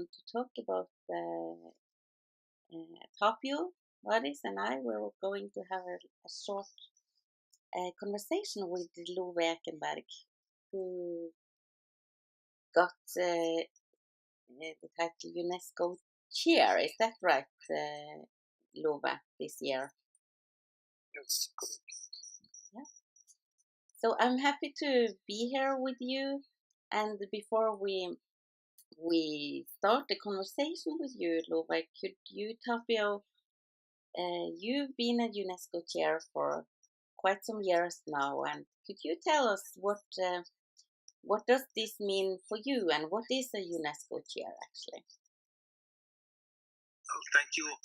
want to talk about Tapio, Varis, and I were going to have a short conversation with Love Ekenberg, who got the title UNESCO Chair. Is that right, Love, this year? Yes, correct. Yeah. So I'm happy to be here with you. And before we start the conversation with you, Love, could you, Tapio, you've been a UNESCO chair for quite some years now, and could you tell us what does this mean for you, and what is a UNESCO chair actually? Oh, thank you.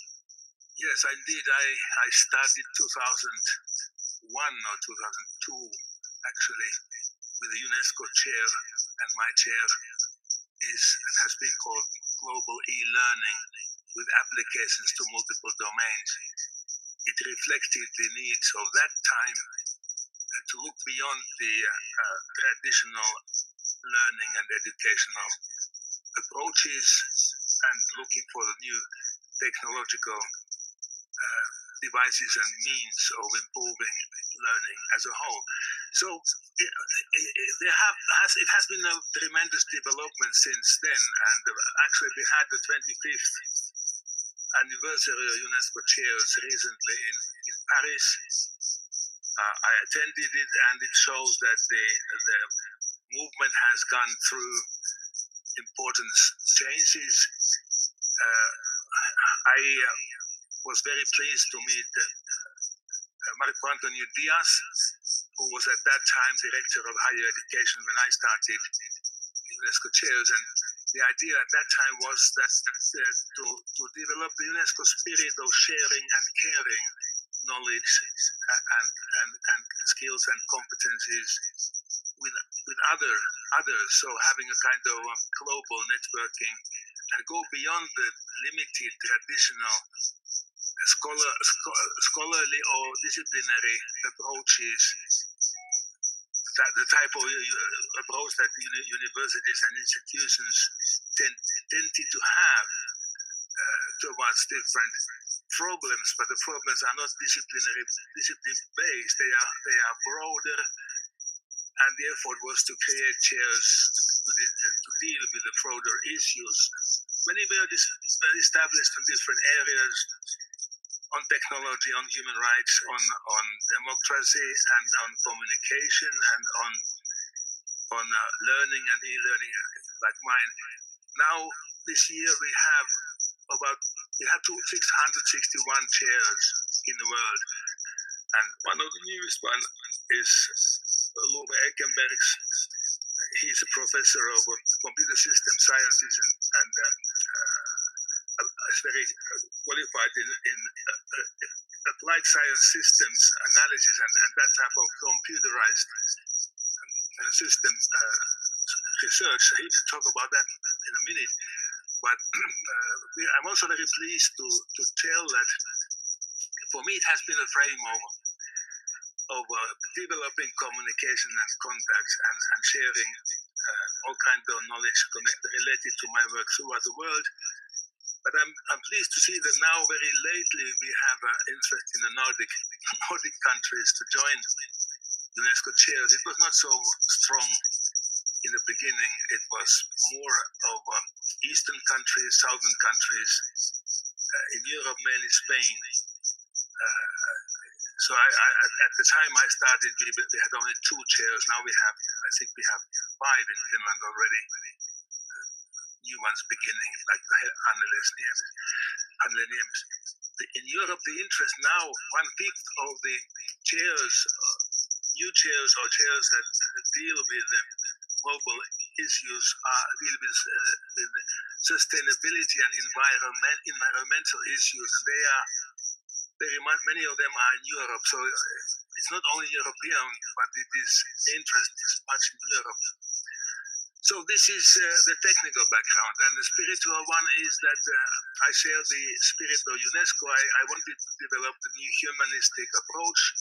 Yes, indeed. I started 2001 or 2002 actually with the UNESCO chair, and my chair has been called Global E-Learning with applications to multiple domains. It reflected the needs of that time to look beyond the traditional learning and educational approaches and looking for the new technological devices and means of improving learning as a whole. So it has been a tremendous development since then, and actually we had the 25th anniversary of UNESCO chairs recently in Paris. I attended it, and it shows that the movement has gone through important changes. I was very pleased to meet Marco Antonio Diaz, who was at that time Director of Higher Education when I started UNESCO chairs. And the idea at that time was that to develop the UNESCO spirit of sharing and caring knowledge and skills and competencies with others. So having a kind of global networking and go beyond the limited traditional scholarly or disciplinary approaches, the type of approach that universities and institutions tended to have towards different problems, but the problems are not discipline based. They are broader, and the effort was to create chairs to deal with the broader issues. Many were established in different areas, on technology, on human rights, on democracy, and on communication, and on learning and e-learning, like mine. Now, this year we have 661 chairs in the world, and one of the newest one is Love Ekenberg's. He's a professor of computer system sciences and is very qualified in applied science systems analysis and that type of computerized system research. He will talk about that in a minute. But I'm also very pleased to tell that for me it has been a frame of developing communication and contacts and sharing all kinds of knowledge related to my work throughout the world. But I'm pleased to see that now, very lately, we have interest in the Nordic countries to join UNESCO chairs. It was not so strong in the beginning. It was more of Eastern countries, Southern countries, in Europe, mainly Spain. So at the time I started, we had only 2 chairs. Now I think we have 5 in Finland already. New ones beginning, like Hannele Niemes. In Europe, the interest now, 1/5 of the chairs, new chairs or chairs that deal with global issues, deal with sustainability and environmental issues, and they are many of them are in Europe. So it's not only European, but this interest is much in Europe. So this is the technical background, and the spiritual one is that I share the spirit of UNESCO. I wanted to develop the new humanistic approach.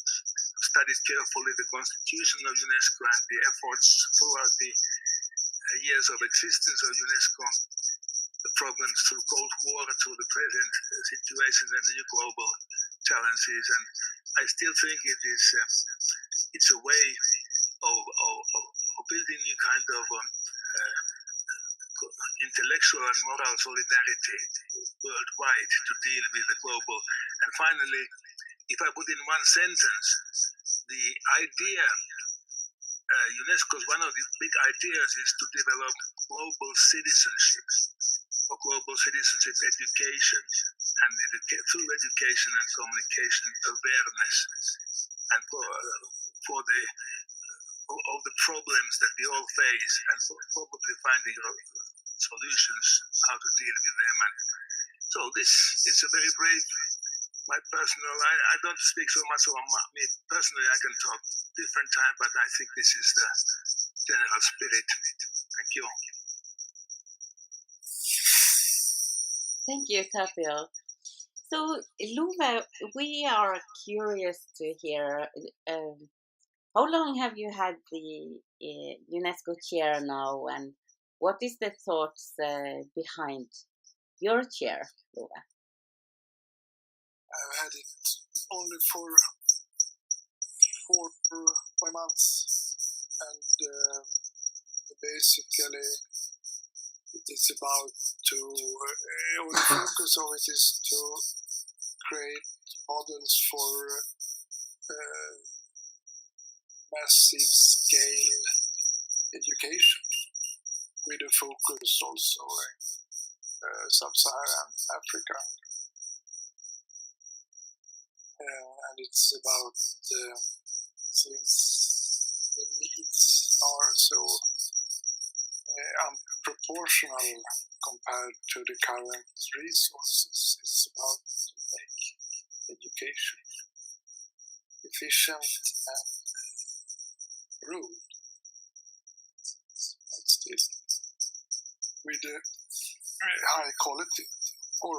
I've studied carefully the constitution of UNESCO and the efforts throughout the years of existence of UNESCO. the problems through Cold War, through the present situations and the new global challenges. And I still think it's a way of building new kind of intellectual and moral solidarity worldwide to deal with the global. And finally, if I put in one sentence, the idea, UNESCO's one of the big ideas is to develop global citizenship or global citizenship education, and through education and communication awareness, and for the of the problems that we all face, and probably finding solutions how to deal with them. And so this is a very brave. My personal, I don't speak so much about me personally. I can talk different time, but I think this is the general spirit. Thank you. Thank you, Tapio. So, Love, we are curious to hear. How long have you had the UNESCO chair now, and what is the thoughts behind your chair, Love? I've had it only for 5 months, and basically it is about to, the focus of it is to create models for massive scale education, with a focus also in sub-Saharan Africa. And it's about, since the needs are so unproportional compared to the current resources, it's about to make education efficient and rude, but still with a very high quality, or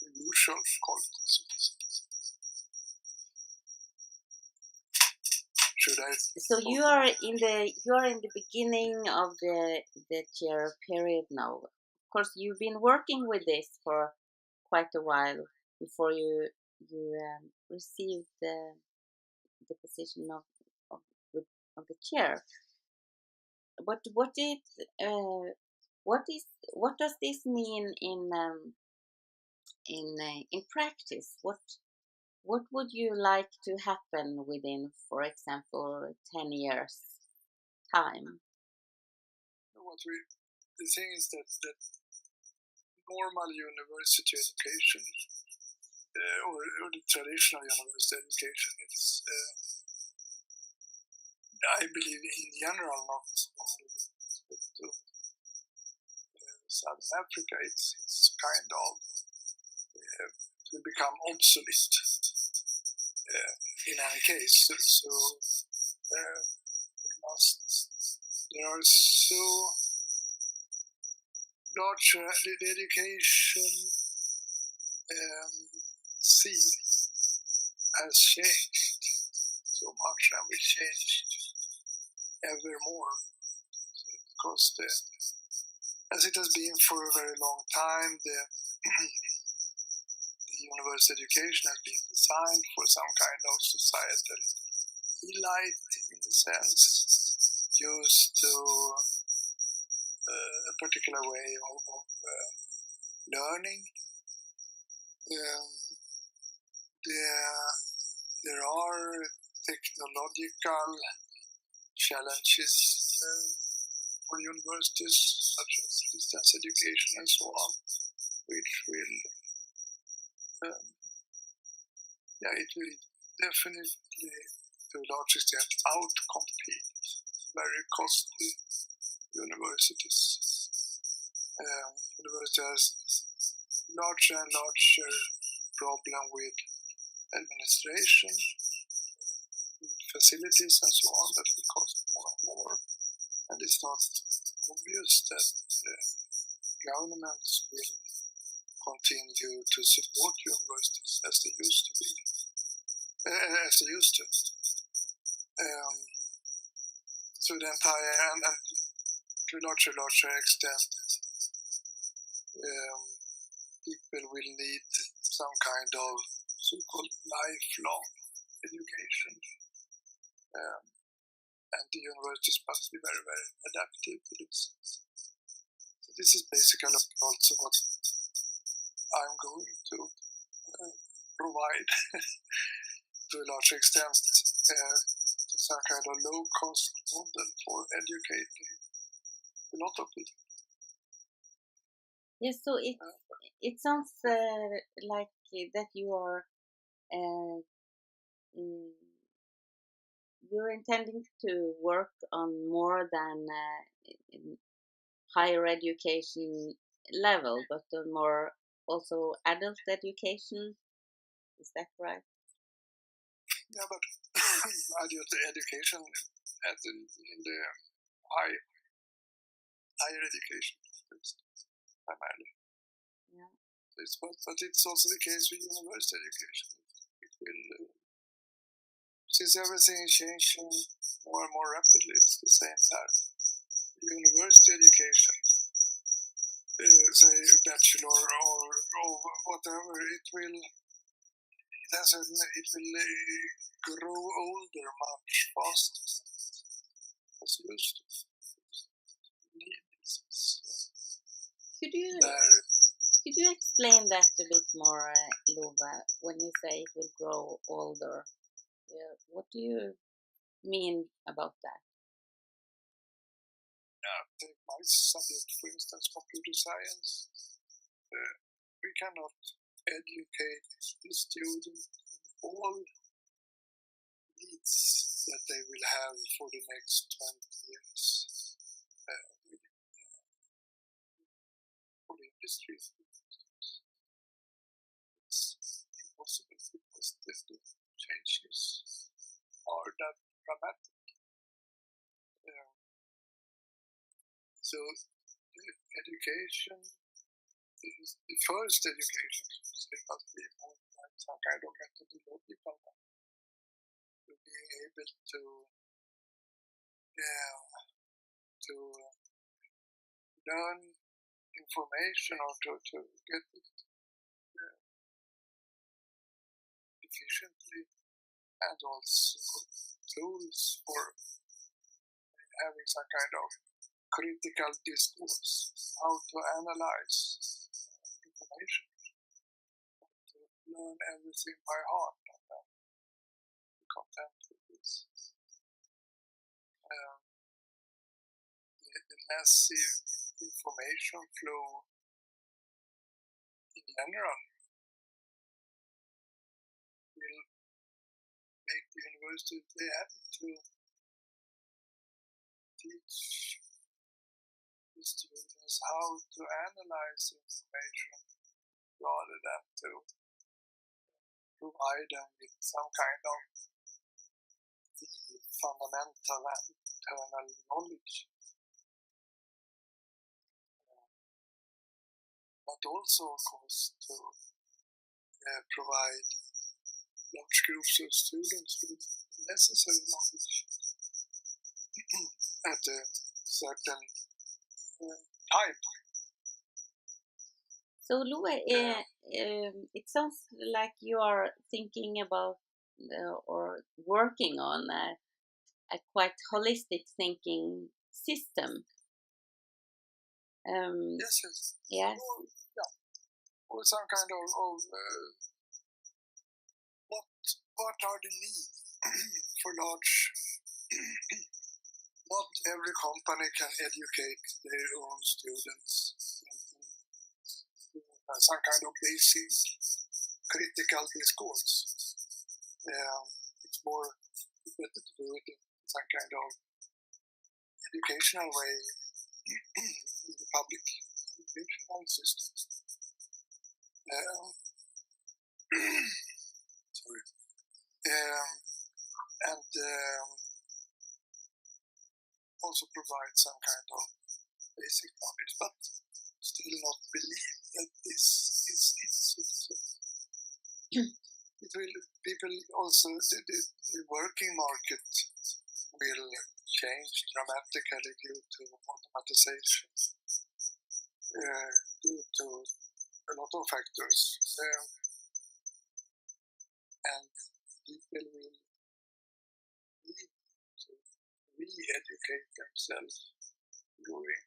the usual quality. So you are in the beginning of the chair period now. Of course, you've been working with this for quite a while before you received the position of the chair. But what does this mean in practice? What would you like to happen within, for example, 10 years time? The thing is that normal university education, or the traditional university education, is, I believe, in general, not only to Southern Africa, it's kind of will become obsolete in any case. So there are so large, the education scene has changed so much and will change ever more, because as it has been for a very long time, the university education has been designed for some kind of societal elite, in a sense, used to a particular way of learning. There are technological challenges for universities, such as distance education and so on, which will it will definitely, to a large extent, outcompete very costly universities. University has larger and larger problem with administration, with facilities and so on, that will cost more and more. And it's not obvious that governments will continue to support universities as they used to be, so the entire, and to a larger extent, people will need some kind of so-called lifelong education. And the universities must be very, very adaptive to this. So this is basically also what I'm going to provide to a large extent, some kind of low-cost model for educating a lot of people. Yes, so it sounds like that you are you're intending to work on more than higher education level, but more also adult education. Is that right? Yeah, but adult education in the higher education primarily. Yeah. But it's also the case with university education. It will, since everything is changing more and more rapidly, it's the same there. University education, say bachelor or whatever, it will grow older much faster than it's used to. Could you explain that a bit more, Lova, when you say it will grow older? What do you mean about that? Take my subject, for instance, computer science. We cannot educate the students all needs that they will have for the next 20 years for the industry. It's impossible because the changes are that dramatic. So education is the first education must be more like some kind of methodological one. To be able to learn information or to get it efficiently, and also tools for having some kind of critical discourse, how to analyze information, to learn everything by heart, and then be content with this. The massive information flow in general will make the university they have to teach the students how to analyze information rather than to provide them with some kind of fundamental and internal knowledge. But also, of course, to provide large groups of students with necessary knowledge at a certain time. So, Lua, it sounds like you are thinking about or working on a quite holistic thinking system. Yes. Yes. Or some kind of what are the needs for large? Not every company can educate their own students in some kind of basic critical discourse. It's more better to do it in some kind of educational way in the public educational system. Sorry. And also provide some kind of basic knowledge, but still not believe that this is it will. People also the working market will change dramatically due to automatization, due to a lot of factors, and people will need to re-educate themselves during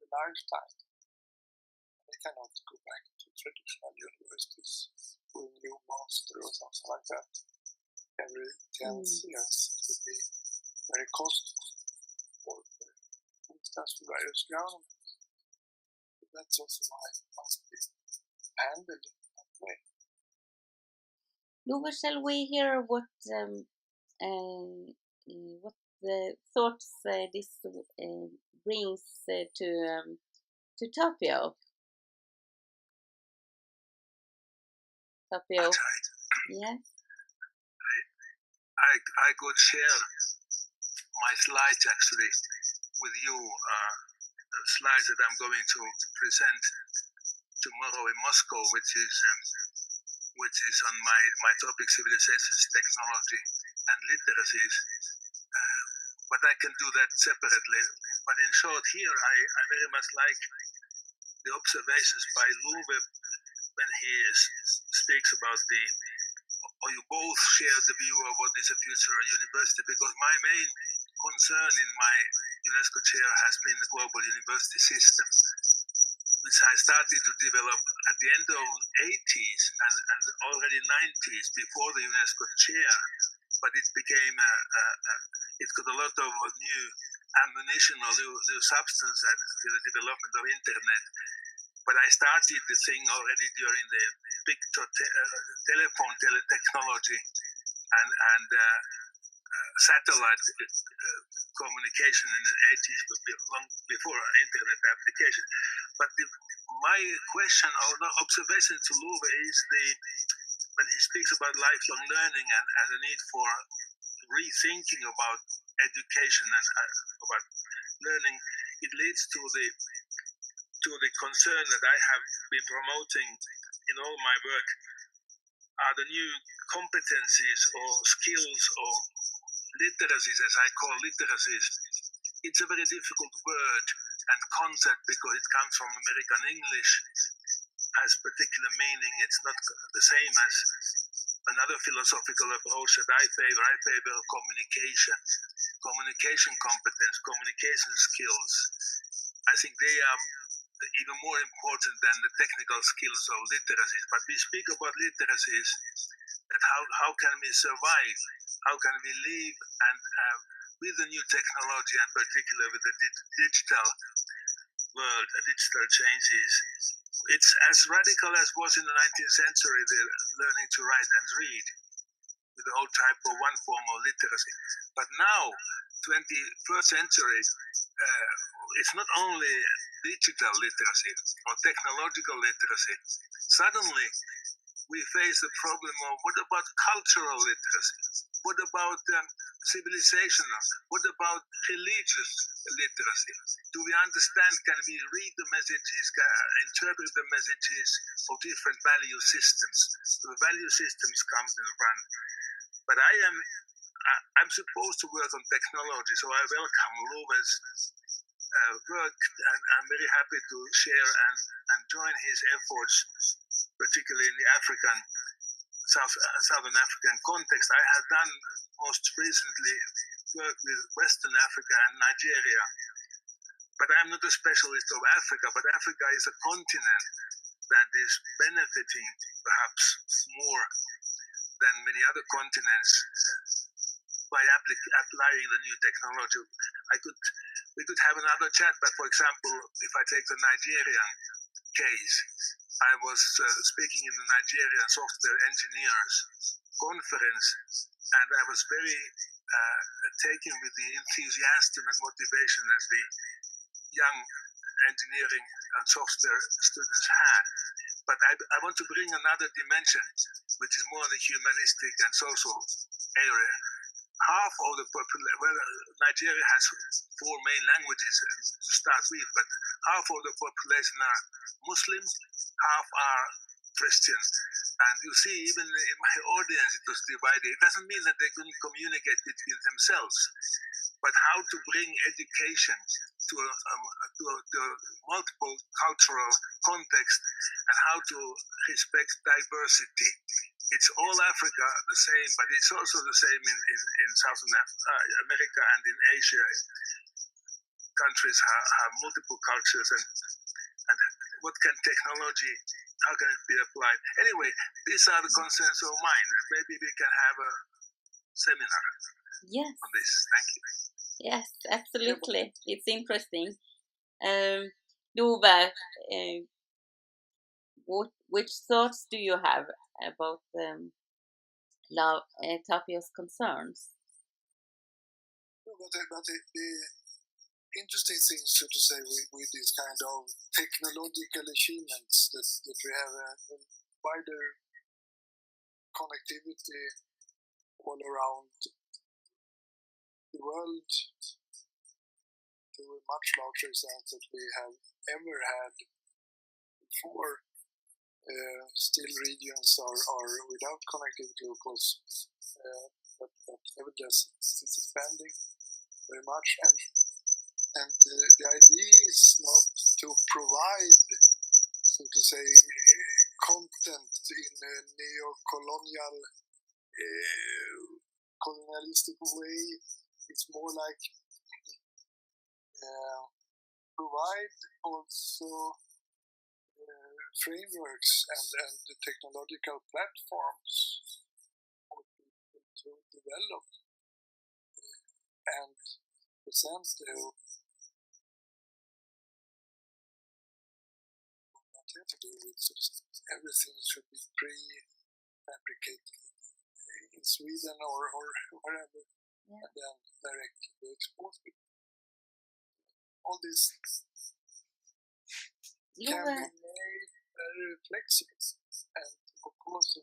the lifetime. They cannot go back to traditional universities with a new master or something like that every 10 years. It would be very costly, for instance, for various governments. But that's also why it must be handled in that way. Love, shall we hear what the thoughts this brings to Tapio? Tapio, yes. I could share my slides actually with you, the slides that I'm going to present tomorrow in Moscow, which is on my topic, civilizations, technology, and literacies. But I can do that separately. But in short, here I very much like the observations by Luve when he speaks about or you both share the view of what is a future university, because my main concern in my UNESCO chair has been the global university system, which I started to develop at the end of 80s and already 90s before the UNESCO chair, but it became it got a lot of new ammunition or new substance with the development of internet. But I started the thing already during the big telephone technology and satellite communication in the 80s, long before internet application. But my question or observation to Luve is when he speaks about lifelong learning and the need for rethinking about education and about learning, it leads to the concern that I have been promoting in all my work are the new competencies or skills or literacies, as I call literacies. It's a very difficult word and concept because it comes from American English, has particular meaning. It's not the same as another philosophical approach that I favor. I favor communication competence, communication skills. I think they are even more important than the technical skills of literacies. But we speak about literacies, that how can we survive? How can we live and with the new technology, and particularly with the digital world, digital changes? It's as radical as was in the 19th century, the learning to write and read, with the old type of one form of literacy. But now, 21st century, it's not only digital literacy or technological literacy. Suddenly, we face the problem of what about cultural literacy? What about civilizational? What about religious literacy? Do we understand? Can we read the messages, interpret the messages of different value systems? So the value systems comes in front. But I'm supposed to work on technology, so I welcome Luve's work, and I'm very happy to share and join his efforts, particularly in the Southern African context. I have done most recently work with Western Africa and Nigeria, but I'm not a specialist of Africa, but Africa is a continent that is benefiting perhaps more than many other continents by applying the new technology. We could have another chat, but for example, if I take the Nigerian case, I was speaking in the Nigerian software engineers conference, and I was very taken with the enthusiasm and motivation that the young engineering and software students had. But I want to bring another dimension, which is more the humanistic and social area. Half of the population, well, Nigeria has 4 main languages to start with, but half of the population are Muslims, half are Christians. And you see, even in my audience, it was divided. It doesn't mean that they couldn't communicate between themselves. but how to bring education to a multiple cultural context and how to respect diversity. It's all Africa the same, but it's also the same in South America and in Asia. Countries have multiple cultures, and what can technology, how can it be applied? Anyway, these are the concerns of mine, and maybe we can have a seminar on this. Thank you. Yes, absolutely. It's interesting. Love, which thoughts do you have about Tapia's concerns? But the interesting thing, so to say, with these kind of technological achievements that we have a wider connectivity all around the world to a much larger extent that we have ever had before. Still regions are without connectivity, of course, but nevertheless it's expanding very much, and the idea is not to provide, so to say, content in a neo-colonial colonialistic way. It's more like provide also frameworks and the technological platforms for people to develop and present their material to do with. Everything should be pre-fabricated in Sweden or wherever, and then directly exposed. All this can be made very flexible, and of course in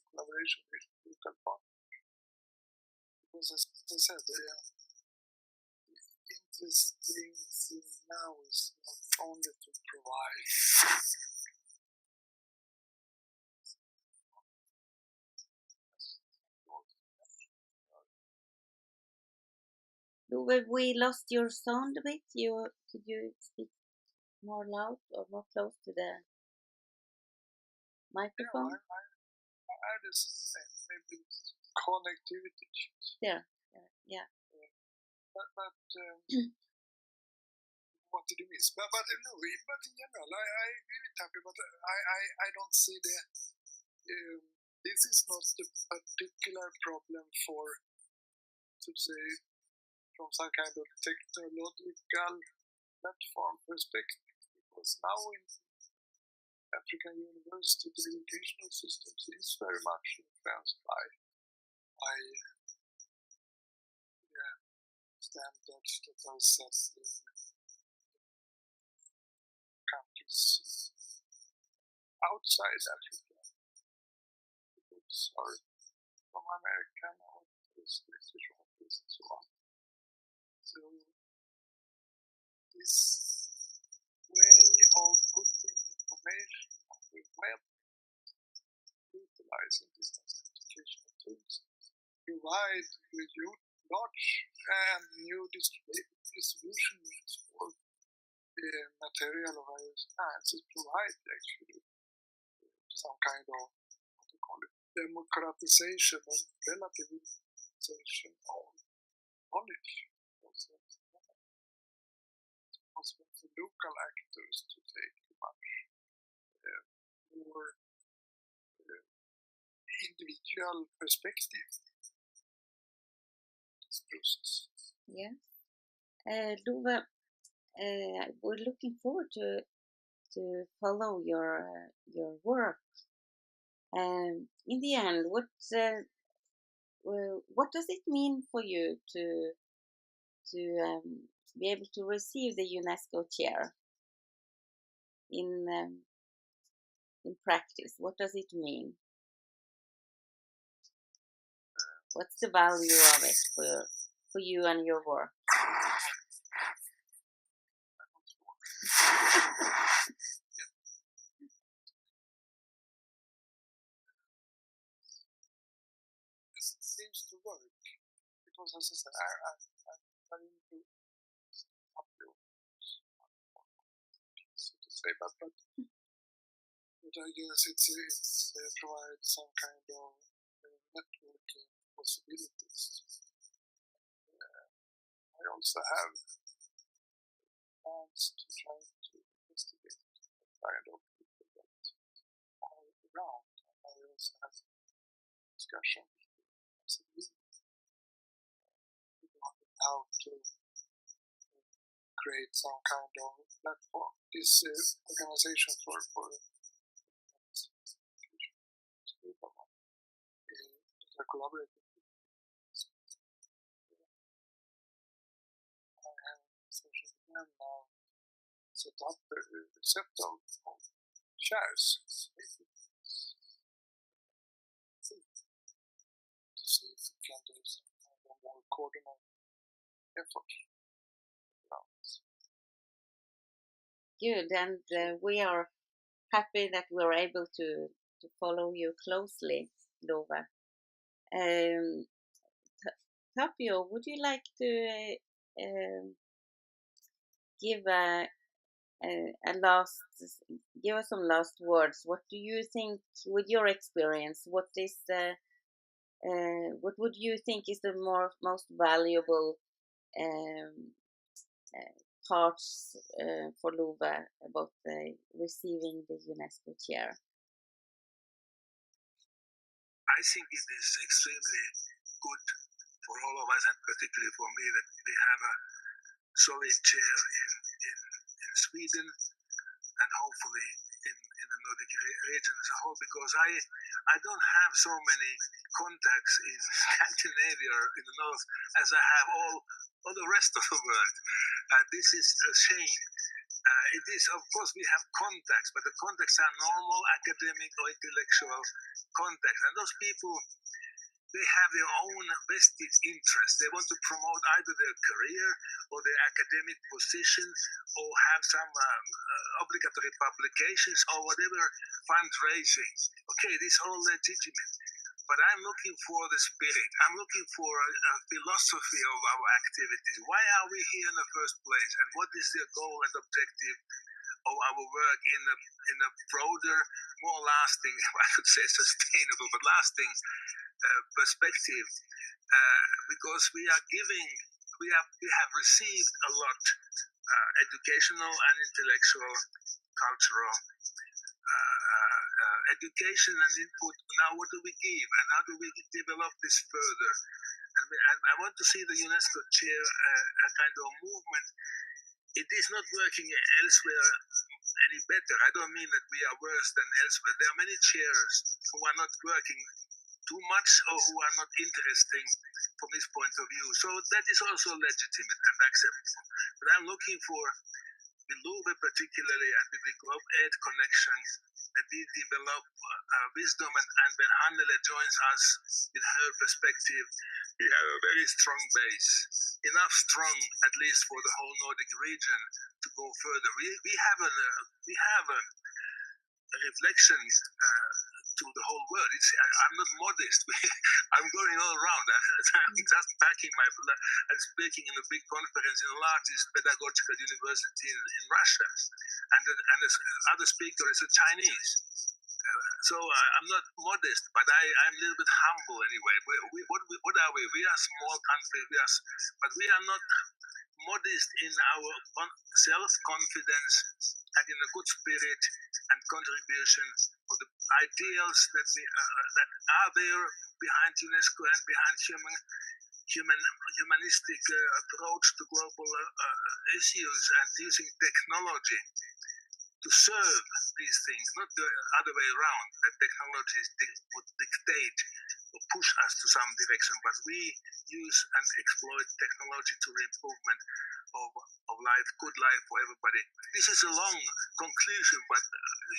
collaboration with local partners. Because as I said, the interesting thing now is not only to provide We lost your sound a bit. Could you speak more loud or more close to the microphone? I just maybe connectivity issues. Yeah. But what did you miss? But no, but in general, I agree with Tapi, but I don't see the. This is not the particular problem for, to say, from some kind of technological platform perspective, because now in African university, the educational systems is very much influenced by standards that are set in countries outside Africa. The books are from American authors, British authors, and so on. So this way of putting information on the web, utilizing distance educational tools, provide large and new distribution means for material of various kinds. It provides actually some kind of, what do you call it, democratization and relativization of knowledge. Also, it's possible for local actors to take much more individual perspective. Process. Yeah. Love, we're looking forward to follow your work. In the end, what does it mean for you to be able to receive the UNESCO chair in practice? What does it mean? What's the value of it for you and your work? It seems to work because as I said, I'm very into upload, so to say, but I guess it provides some kind of networking possibilities. I also have plans to try to investigate the kind of people that are around. And I also have discussion about how to create some kind of platform. This organization for are collaborating. I have social media now set up a set of shares to see if we can do some kind of more coordinated effort. Good, and we are happy that we're able to follow you closely, Lova. Tapio, would you like to give give us some last words? What do you think, with your experience, what would you think is the most valuable parts for Lova about receiving the UNESCO chair? I think it is extremely good for all of us, and particularly for me, that we have a solid chair in Sweden and hopefully in the Nordic region as a whole, because I don't have so many contacts in Scandinavia or in the north as I have all the rest of the world. This is a shame. It is, of course, we have contacts, but the contacts are normal academic or intellectual contacts, and those people, they have their own vested interests. They want to promote either their career or their academic position, or have some obligatory publications or whatever fundraising. Okay, this is all legitimate. But I'm looking for the spirit. I'm looking for a philosophy of our activities. Why are we here in the first place? And what is the goal and objective of our work in a broader, more lasting, I should say sustainable, but lasting perspective? Because we have received a lot, educational and intellectual, cultural education and input. Now what do we give, and how do we develop this further? And I want to see the UNESCO chair a kind of movement. It is not working elsewhere any better. I don't mean that we are worse than elsewhere. There are many chairs who are not working too much or who are not interesting from this point of view. So that is also legitimate and acceptable. But I'm looking for the Love particularly and with the Globe Aid connection, that we develop wisdom, and when Hannele joins us with her perspective, we have a very strong base, enough strong at least for the whole Nordic region to go further. We have a reflection to the whole world. I'm not modest. I'm going all around. I'm just packing and speaking in a big conference in the largest pedagogical university in Russia, and the other speaker is a Chinese. So I'm not modest, but I'm a little bit humble anyway. What are we? We are a small country. But we are not modest in our self-confidence and in a good spirit and contribution of the ideals that are there behind UNESCO and behind humanistic approach to global issues, and using technology to serve these things, not the other way around, that technology would dictate or push us to some direction, but we use and exploit technology to the improvement of life, good life for everybody. This is a long conclusion, but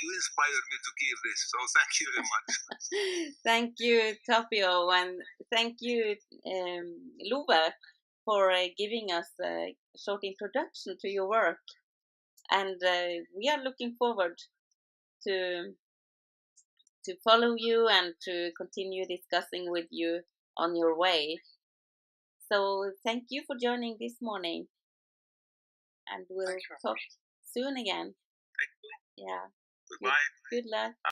you inspired me to give this, so thank you very much. Thank you, Tapio, and thank you, Lova, for giving us a short introduction to your work. And we are looking forward to follow you and to continue discussing with you on your way. So thank you for joining this morning, and we'll talk soon again. Thank you. Yeah. Goodbye. Good luck.